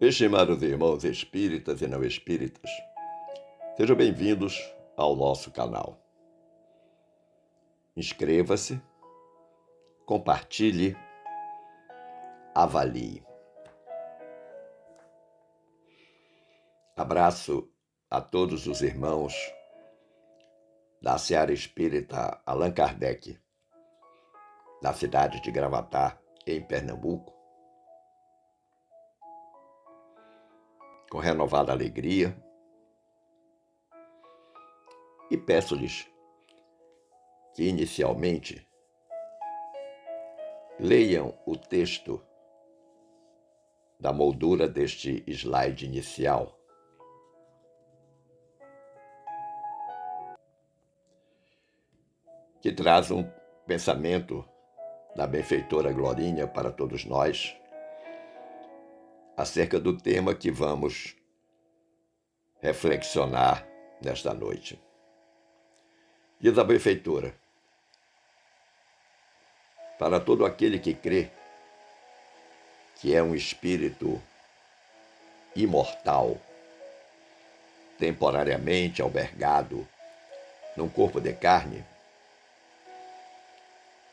Estimados irmãos espíritas e não espíritas, sejam bem-vindos ao nosso canal. Inscreva-se, compartilhe, avalie. Abraço a todos os irmãos da Seara Espírita Allan Kardec, da cidade de Gravatá, em Pernambuco, com renovada alegria, e peço-lhes que inicialmente leiam o texto da moldura deste slide inicial, que traz um pensamento da benfeitora Glorinha para todos nós, acerca do tema que vamos reflexionar nesta noite. Diz a benfeitora: para todo aquele que crê que é um espírito imortal, temporariamente albergado num corpo de carne,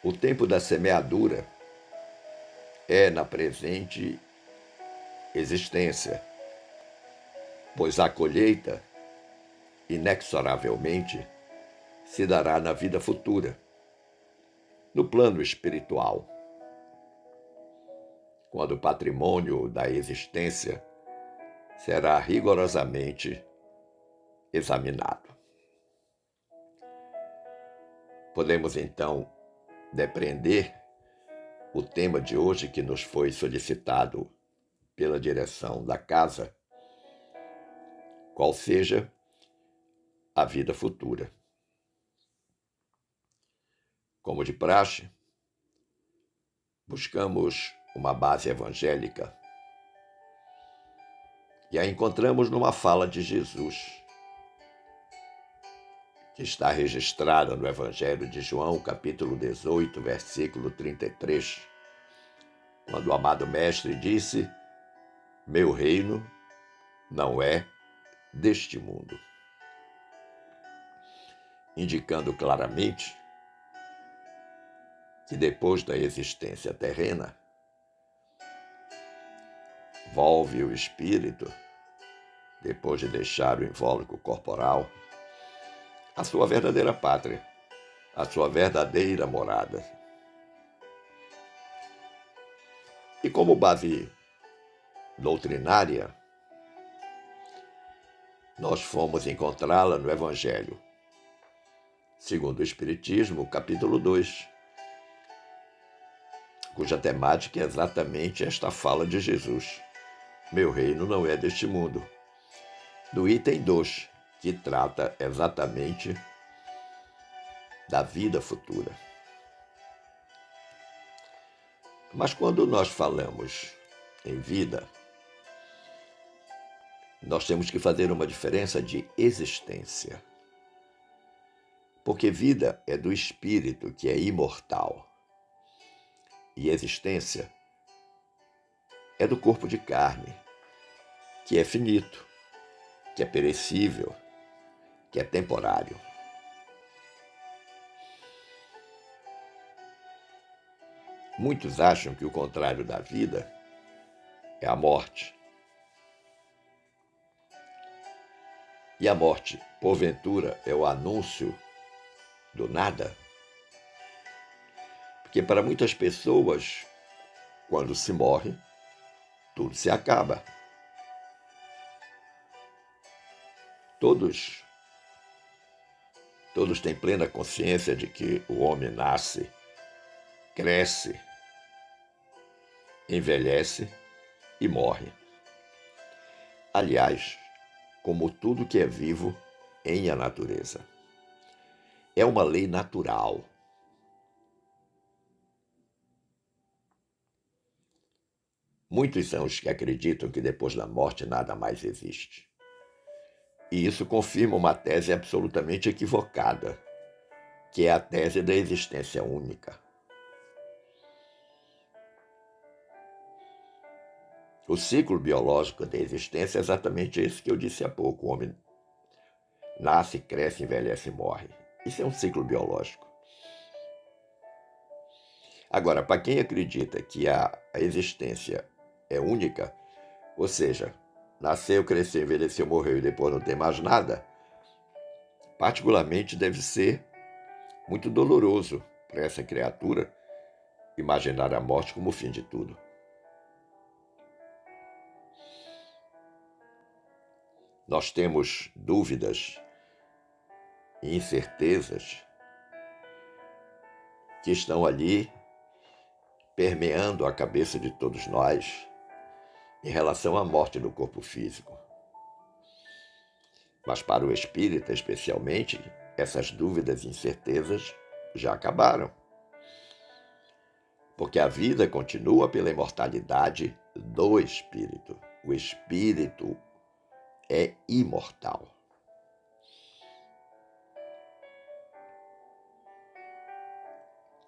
o tempo da semeadura é na presente existência, pois a colheita, inexoravelmente, se dará na vida futura, no plano espiritual, quando o patrimônio da existência será rigorosamente examinado. Podemos, então, depreender o tema de hoje que nos foi solicitado pela direção da casa, qual seja a vida futura. Como de praxe, buscamos uma base evangélica e a encontramos numa fala de Jesus, que está registrada no Evangelho de João, capítulo 18, versículo 33, quando o amado Mestre disse: meu reino não é deste mundo, indicando claramente que depois da existência terrena, volve o espírito, depois de deixar o invólucro corporal, a sua verdadeira pátria, a sua verdadeira morada. E como base doutrinária, nós fomos encontrá-la no Evangelho, segundo o Espiritismo, capítulo 2, cuja temática é exatamente esta fala de Jesus: meu reino não é deste mundo. Do item 2, que trata exatamente da vida futura. Mas quando nós falamos em vida, nós temos que fazer uma diferença de existência. Porque vida é do espírito, que é imortal. E existência é do corpo de carne, que é finito, que é perecível, que é temporário. Muitos acham que o contrário da vida é a morte. E a morte, porventura, é o anúncio do nada? Porque para muitas pessoas, quando se morre, tudo se acaba. Todos têm plena consciência de que o homem nasce, cresce, envelhece e morre. Aliás, como tudo que é vivo em a natureza. É uma lei natural. Muitos são os que acreditam que depois da morte nada mais existe. E isso confirma uma tese absolutamente equivocada, que é a tese da existência única. O ciclo biológico da existência é exatamente esse que eu disse há pouco. O homem nasce, cresce, envelhece e morre. Isso é um ciclo biológico. Agora, para quem acredita que a existência é única, ou seja, nasceu, cresceu, envelheceu, morreu e depois não tem mais nada, particularmente deve ser muito doloroso para essa criatura imaginar a morte como o fim de tudo. Nós temos dúvidas e incertezas que estão ali permeando a cabeça de todos nós em relação à morte do corpo físico. Mas para o espírita, especialmente, essas dúvidas e incertezas já acabaram. Porque a vida continua pela imortalidade do espírito. O espírito é imortal.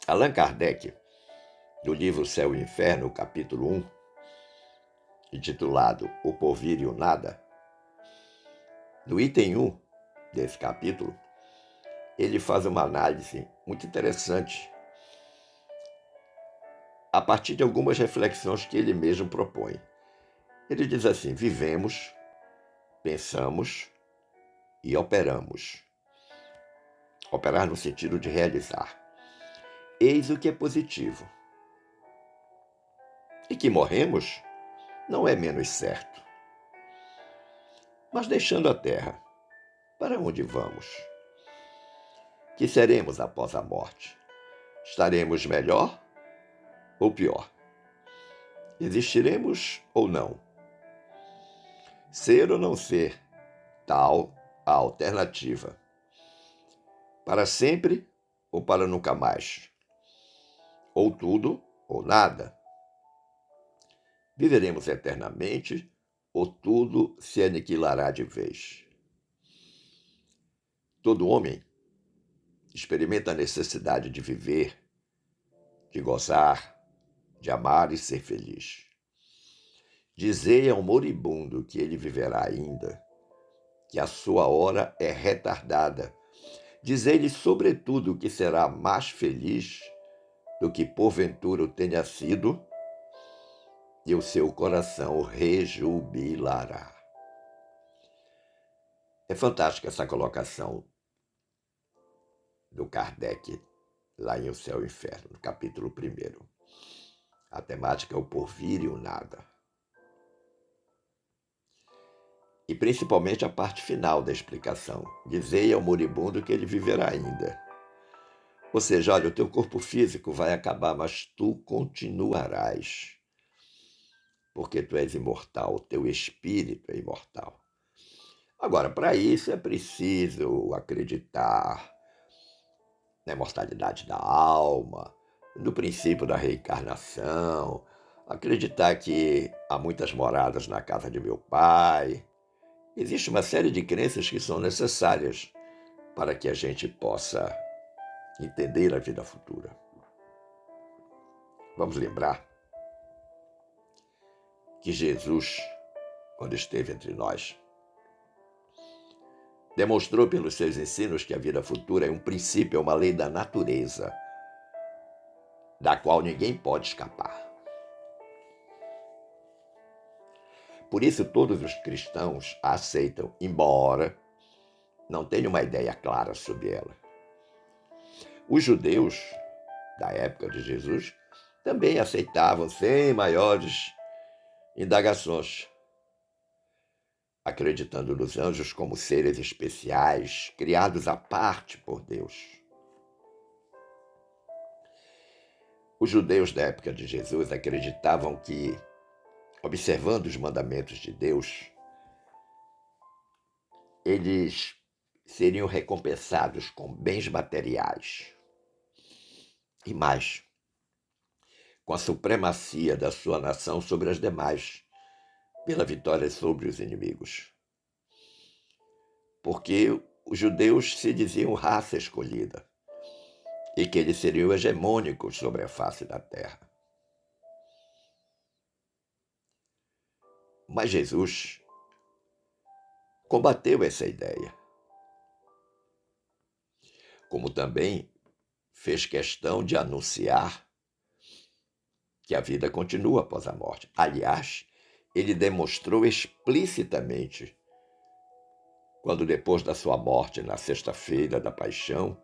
Allan Kardec, do livro Céu e Inferno, capítulo 1, intitulado O Porvir e o Nada, no item 1 desse capítulo, ele faz uma análise muito interessante a partir de algumas reflexões que ele mesmo propõe. Ele diz assim: vivemos, pensamos e operamos. Operar no sentido de realizar. Eis o que é positivo. E que morremos não é menos certo. Mas deixando a terra, para onde vamos? Que seremos após a morte? Estaremos melhor ou pior? Existiremos ou não? Ser ou não ser, tal a alternativa. Para sempre ou para nunca mais? Ou tudo ou nada? Viveremos eternamente ou tudo se aniquilará de vez? Todo homem experimenta a necessidade de viver, de gozar, de amar e ser feliz. Dizei ao moribundo que ele viverá ainda, que a sua hora é retardada. Dizei-lhe, sobretudo, que será mais feliz do que porventura o tenha sido, e o seu coração rejubilará. É fantástica essa colocação do Kardec, lá em O Céu e o Inferno, no capítulo 1. A temática é o porvir e o nada. E principalmente a parte final da explicação. Dizei ao moribundo que ele viverá ainda. Ou seja, olha, o teu corpo físico vai acabar, mas tu continuarás. Porque tu és imortal, o teu espírito é imortal. Agora, para isso é preciso acreditar na imortalidade da alma, no princípio da reencarnação, acreditar que há muitas moradas na casa de meu pai. Existe uma série de crenças que são necessárias para que a gente possa entender a vida futura. Vamos lembrar que Jesus, quando esteve entre nós, demonstrou pelos seus ensinos que a vida futura é um princípio, é uma lei da natureza, da qual ninguém pode escapar. Por isso, todos os cristãos a aceitam, embora não tenham uma ideia clara sobre ela. Os judeus, da época de Jesus, também aceitavam sem maiores indagações, acreditando nos anjos como seres especiais, criados à parte por Deus. Os judeus da época de Jesus acreditavam que, observando os mandamentos de Deus, eles seriam recompensados com bens materiais. E mais, com a supremacia da sua nação sobre as demais, pela vitória sobre os inimigos. Porque os judeus se diziam raça escolhida e que eles seriam hegemônicos sobre a face da terra. Mas Jesus combateu essa ideia, como também fez questão de anunciar que a vida continua após a morte. Aliás, ele demonstrou explicitamente, quando depois da sua morte, na sexta-feira da paixão,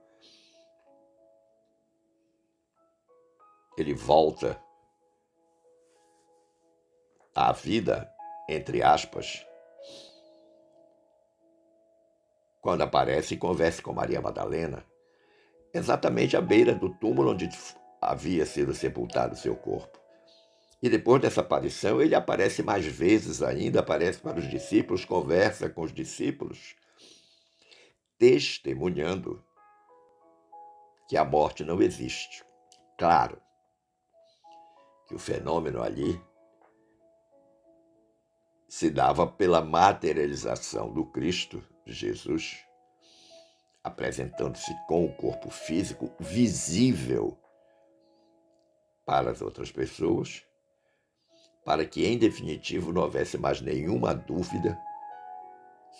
ele volta à vida, entre aspas, quando aparece e conversa com Maria Madalena, exatamente à beira do túmulo onde havia sido sepultado seu corpo. E depois dessa aparição, ele aparece mais vezes ainda, aparece para os discípulos, conversa com os discípulos, testemunhando que a morte não existe. Claro que o fenômeno ali se dava pela materialização do Cristo, de Jesus, apresentando-se com o corpo físico visível para as outras pessoas, para que, em definitivo, não houvesse mais nenhuma dúvida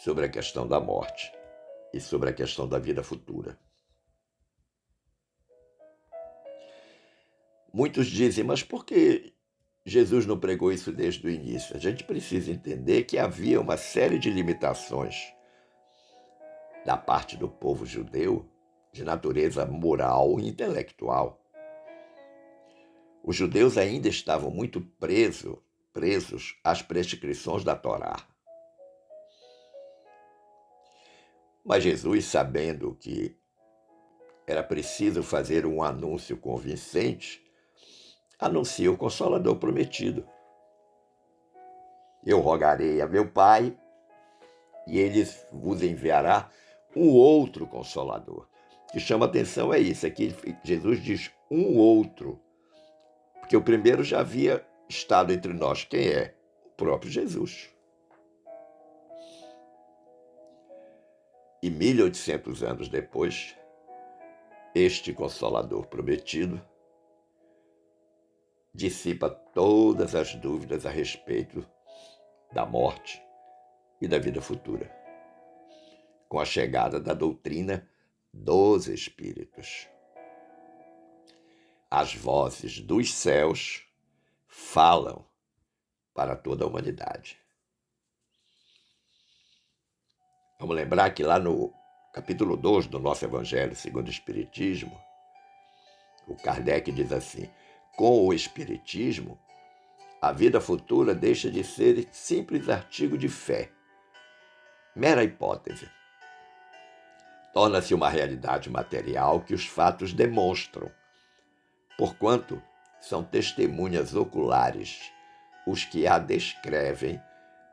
sobre a questão da morte e sobre a questão da vida futura. Muitos dizem, mas por que Jesus não pregou isso desde o início? A gente precisa entender que havia uma série de limitações da parte do povo judeu de natureza moral e intelectual. Os judeus ainda estavam muito presos às prescrições da Torá. Mas Jesus, sabendo que era preciso fazer um anúncio convincente, anuncia o Consolador prometido. Eu rogarei a meu Pai, e ele vos enviará um outro Consolador. O que chama atenção é isso, aqui Jesus diz um outro, porque o primeiro já havia estado entre nós. Quem é? O próprio Jesus. E 1800 anos depois, este Consolador prometido dissipa todas as dúvidas a respeito da morte e da vida futura, com a chegada da doutrina dos Espíritos. As vozes dos céus falam para toda a humanidade. Vamos lembrar que lá no capítulo 2 do nosso Evangelho segundo o Espiritismo, o Kardec diz assim: com o Espiritismo, a vida futura deixa de ser simples artigo de fé, mera hipótese. Torna-se uma realidade material que os fatos demonstram, porquanto são testemunhas oculares os que a descrevem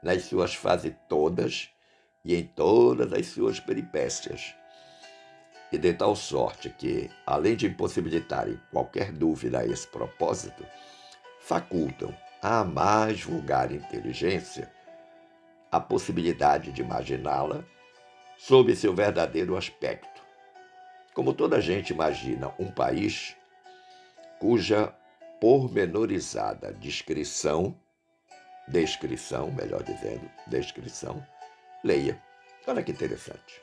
nas suas fases todas e em todas as suas peripécias, e de tal sorte que, além de impossibilitarem qualquer dúvida a esse propósito, facultam à mais vulgar inteligência a possibilidade de imaginá-la sob seu verdadeiro aspecto, como toda gente imagina um país cuja pormenorizada descrição, leia. Olha que interessante.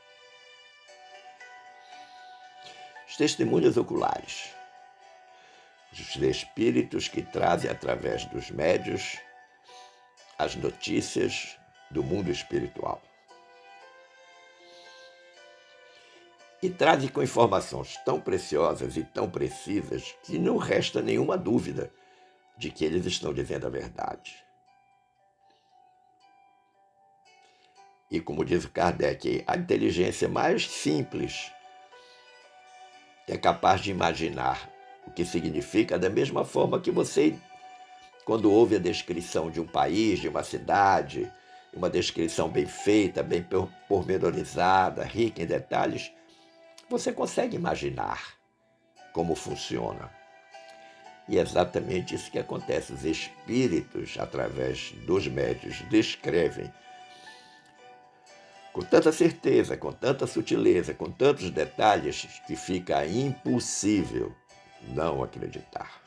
Os testemunhos oculares, os espíritos que trazem através dos médios as notícias do mundo espiritual. E trazem com informações tão preciosas e tão precisas que não resta nenhuma dúvida de que eles estão dizendo a verdade. E como diz o Kardec, a inteligência mais simples é capaz de imaginar o que significa da mesma forma que você, quando ouve a descrição de um país, de uma cidade, uma descrição bem feita, bem pormenorizada, rica em detalhes, você consegue imaginar como funciona. E é exatamente isso que acontece. Os espíritos, através dos médios, descrevem com tanta certeza, com tanta sutileza, com tantos detalhes, que fica impossível não acreditar.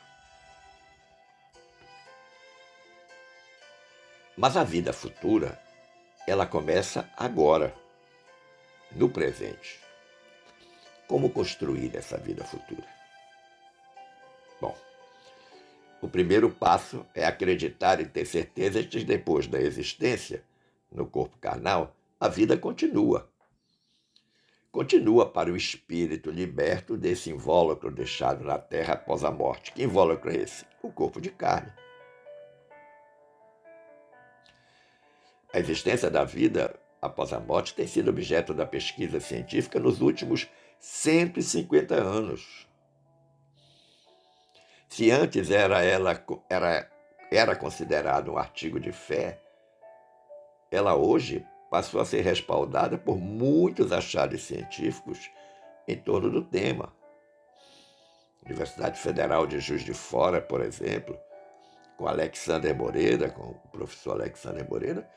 Mas a vida futura, ela começa agora, no presente. Como construir essa vida futura? Bom, o primeiro passo é acreditar e ter certeza de que depois da existência, no corpo carnal, a vida continua. Continua para o espírito liberto desse invólucro deixado na terra após a morte. Que invólucro é esse? O corpo de carne. A existência da vida após a morte tem sido objeto da pesquisa científica nos últimos 150 anos. Se antes era considerada um artigo de fé, ela hoje passou a ser respaldada por muitos achados científicos em torno do tema. Universidade Federal de Juiz de Fora, por exemplo, com Alexander Moreira, com o professor Alexander Moreira,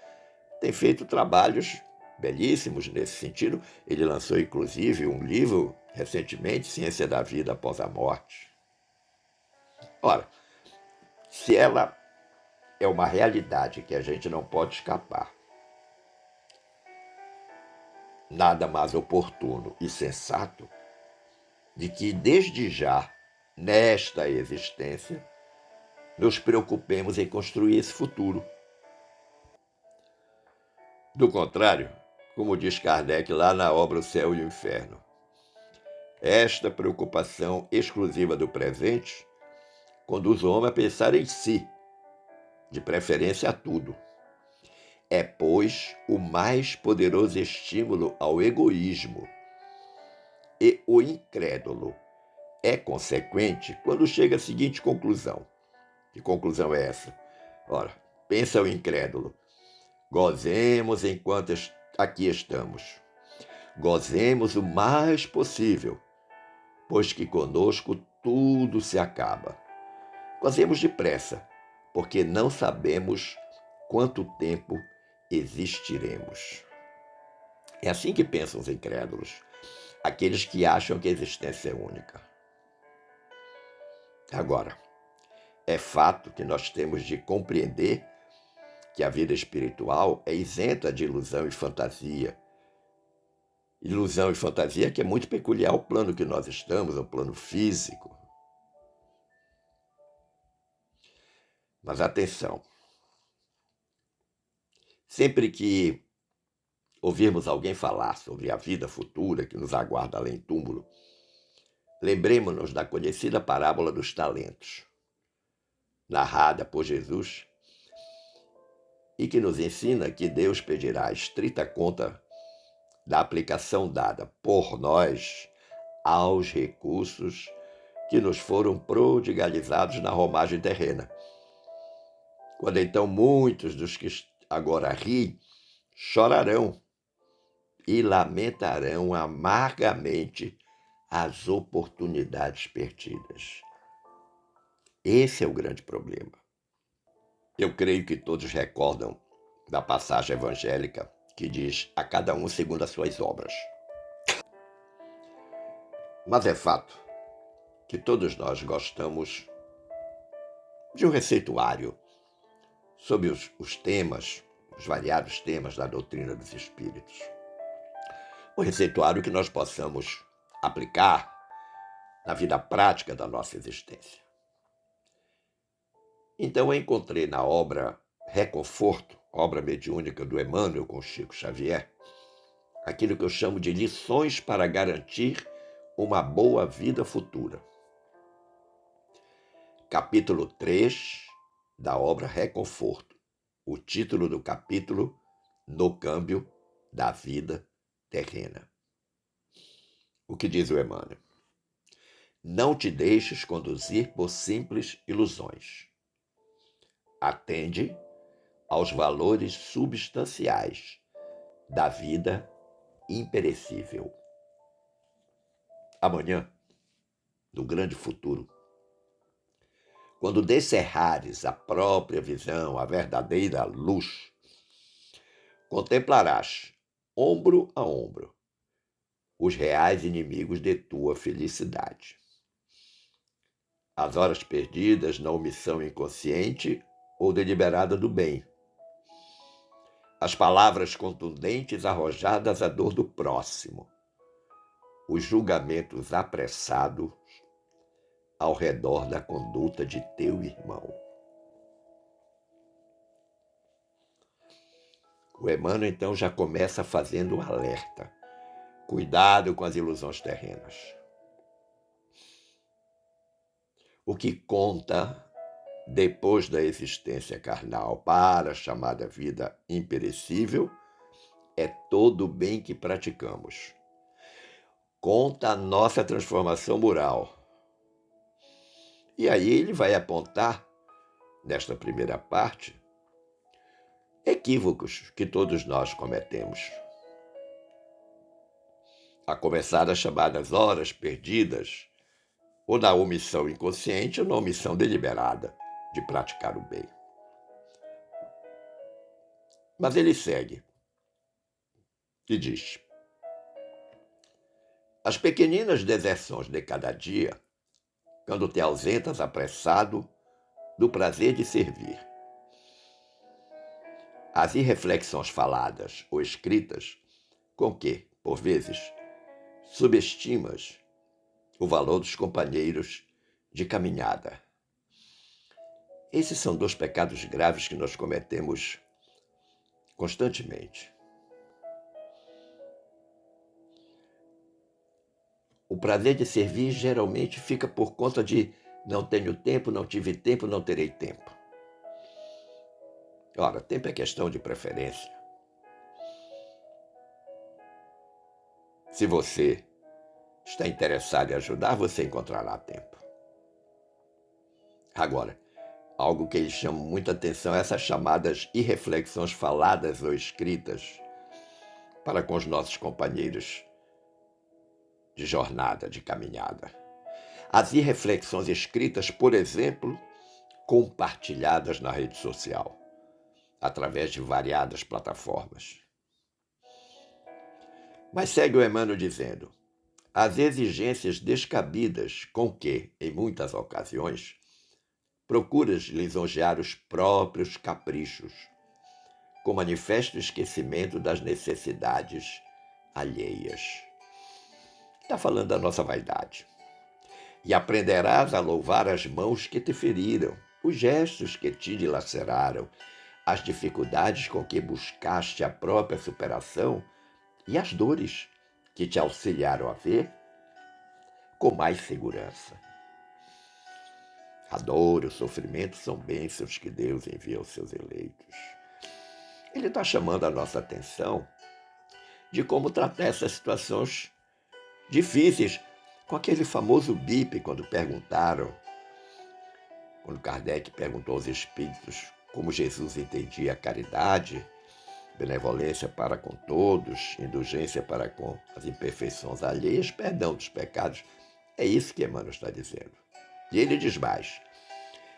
tem feito trabalhos belíssimos nesse sentido. Ele lançou, inclusive, um livro recentemente, Ciência da Vida Após a Morte. Ora, se ela é uma realidade que a gente não pode escapar, nada mais oportuno e sensato de que, desde já, nesta existência, nos preocupemos em construir esse futuro. Do contrário, como diz Kardec lá na obra O Céu e o Inferno, esta preocupação exclusiva do presente conduz o homem a pensar em si, de preferência a tudo. É, pois, o mais poderoso estímulo ao egoísmo. E o incrédulo é consequente quando chega à seguinte conclusão. Que conclusão é essa? Ora, pensa o incrédulo. Gozemos enquanto aqui estamos. Gozemos o mais possível, pois que conosco tudo se acaba. Gozemos depressa, porque não sabemos quanto tempo existiremos. É assim que pensam os incrédulos, aqueles que acham que a existência é única. Agora, é fato que nós temos de compreender que a vida espiritual é isenta de ilusão e fantasia. Ilusão e fantasia que é muito peculiar ao plano que nós estamos, ao plano físico. Mas atenção, sempre que ouvirmos alguém falar sobre a vida futura que nos aguarda além túmulo, lembremos-nos da conhecida parábola dos talentos, narrada por Jesus, e que nos ensina que Deus pedirá estrita conta da aplicação dada por nós aos recursos que nos foram prodigalizados na romagem terrena. Quando então muitos dos que agora riem chorarão e lamentarão amargamente as oportunidades perdidas. Esse é o grande problema. Eu creio que todos recordam da passagem evangélica que diz a cada um segundo as suas obras. Mas é fato que todos nós gostamos de um receituário sobre os temas, os variados temas da doutrina dos espíritos. Um receituário que nós possamos aplicar na vida prática da nossa existência. Então eu encontrei na obra Reconforto, obra mediúnica do Emmanuel com Chico Xavier, aquilo que eu chamo de lições para garantir uma boa vida futura. Capítulo 3 da obra Reconforto. O título do capítulo: No câmbio da vida terrena. O que diz o Emmanuel? Não te deixes conduzir por simples ilusões. Atende aos valores substanciais da vida imperecível. Amanhã, no grande futuro, quando descerrares a própria visão, a verdadeira luz, contemplarás, ombro a ombro, os reais inimigos de tua felicidade. As horas perdidas na omissão inconsciente ou deliberada do bem, as palavras contundentes arrojadas à dor do próximo, os julgamentos apressados ao redor da conduta de teu irmão. O Emmanuel, então, já começa fazendo um alerta. Cuidado com as ilusões terrenas. O que conta depois da existência carnal para a chamada vida imperecível é todo o bem que praticamos. Conta a nossa transformação moral. E aí ele vai apontar, nesta primeira parte, equívocos que todos nós cometemos. A começar das chamadas horas perdidas, ou na omissão inconsciente ou na omissão deliberada de praticar o bem. Mas ele segue e diz: as pequeninas deserções de cada dia, quando te ausentas apressado do prazer de servir. As irreflexões faladas ou escritas, com que, por vezes, subestimas o valor dos companheiros de caminhada. Esses são dois pecados graves que nós cometemos constantemente. O prazer de servir geralmente fica por conta de não tenho tempo, não tive tempo, não terei tempo. Ora, tempo é questão de preferência. Se você está interessado em ajudar, você encontrará tempo. Agora, algo que chama muita atenção é essas chamadas irreflexões faladas ou escritas para com os nossos companheiros de jornada, de caminhada. As irreflexões escritas, por exemplo, compartilhadas na rede social, através de variadas plataformas. Mas segue o Emmanuel dizendo: as exigências descabidas com que, em muitas ocasiões, procuras lisonjear os próprios caprichos, com manifesto esquecimento das necessidades alheias. Está falando da nossa vaidade. E aprenderás a louvar as mãos que te feriram, os gestos que te dilaceraram, as dificuldades com que buscaste a própria superação e as dores que te auxiliaram a ver com mais segurança. A dor e o sofrimento são bênçãos que Deus envia aos seus eleitos. Ele está chamando a nossa atenção de como tratar essas situações difíceis, com aquele famoso bip, quando Kardec perguntou aos espíritos como Jesus entendia a caridade, benevolência para com todos, indulgência para com as imperfeições alheias, perdão dos pecados. É isso que Emmanuel está dizendo. E ele diz mais: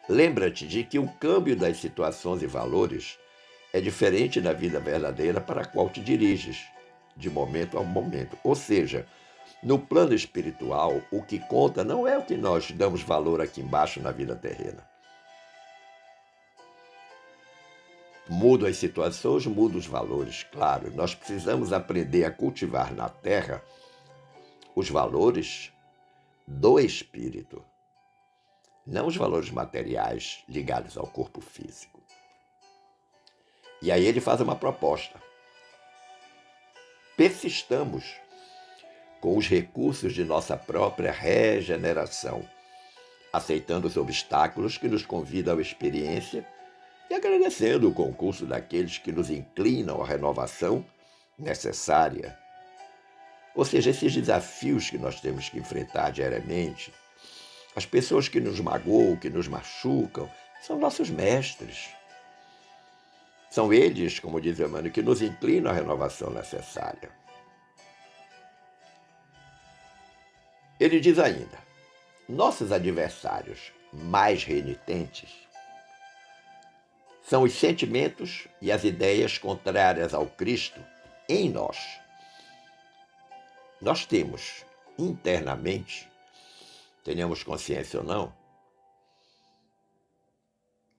lembra-te de que o câmbio das situações e valores é diferente na vida verdadeira para a qual te diriges, de momento a momento. Ou seja, no plano espiritual, o que conta não é o que nós damos valor aqui embaixo na vida terrena. Mudam as situações, mudam os valores, claro. Nós precisamos aprender a cultivar na terra os valores do espírito, não os valores materiais ligados ao corpo físico. E aí ele faz uma proposta. Persistamos com os recursos de nossa própria regeneração, aceitando os obstáculos que nos convidam à experiência e agradecendo o concurso daqueles que nos inclinam à renovação necessária. Ou seja, esses desafios que nós temos que enfrentar diariamente, as pessoas que nos magoam, que nos machucam, são nossos mestres. São eles, como diz Emmanuel, que nos inclinam à renovação necessária. Ele diz ainda: nossos adversários mais renitentes são os sentimentos e as ideias contrárias ao Cristo em nós. Nós temos internamente, tenhamos consciência ou não,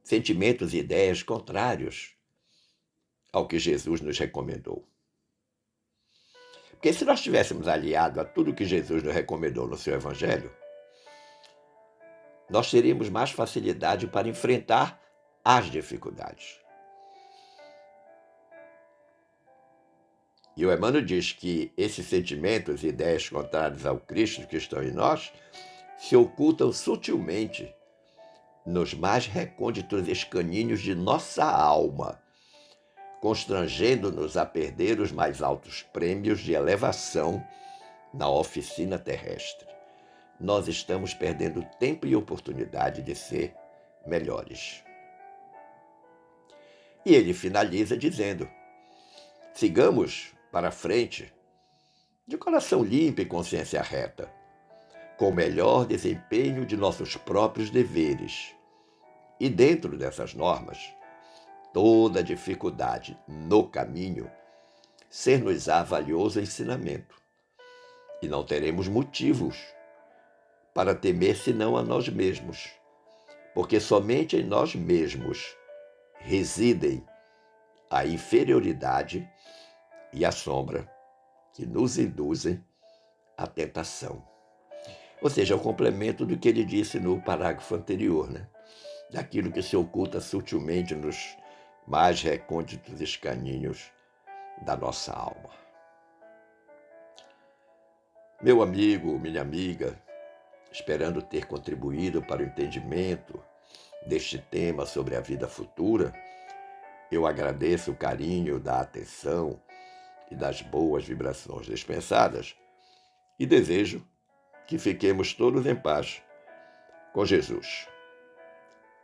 sentimentos e ideias contrários ao que Jesus nos recomendou. Porque se nós estivéssemos aliados a tudo que Jesus nos recomendou no seu Evangelho, nós teríamos mais facilidade para enfrentar as dificuldades. E o Emmanuel diz que esses sentimentos e ideias contrários ao Cristo que estão em nós se ocultam sutilmente nos mais recônditos escaninhos de nossa alma, constrangendo-nos a perder os mais altos prêmios de elevação na oficina terrestre. Nós estamos perdendo tempo e oportunidade de ser melhores. E ele finaliza dizendo: sigamos para frente, de coração limpo e consciência reta, com o melhor desempenho de nossos próprios deveres. E dentro dessas normas, toda dificuldade no caminho ser-nos-á valioso ensinamento. E não teremos motivos para temer senão a nós mesmos, porque somente em nós mesmos residem a inferioridade e a sombra que nos induzem à tentação. Ou seja, é o complemento do que ele disse no parágrafo anterior, né? Daquilo que se oculta sutilmente nos mais recônditos escaninhos da nossa alma. Meu amigo, minha amiga, esperando ter contribuído para o entendimento deste tema sobre a vida futura, eu agradeço o carinho da atenção e das boas vibrações dispensadas e desejo que fiquemos todos em paz com Jesus.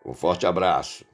Um forte abraço.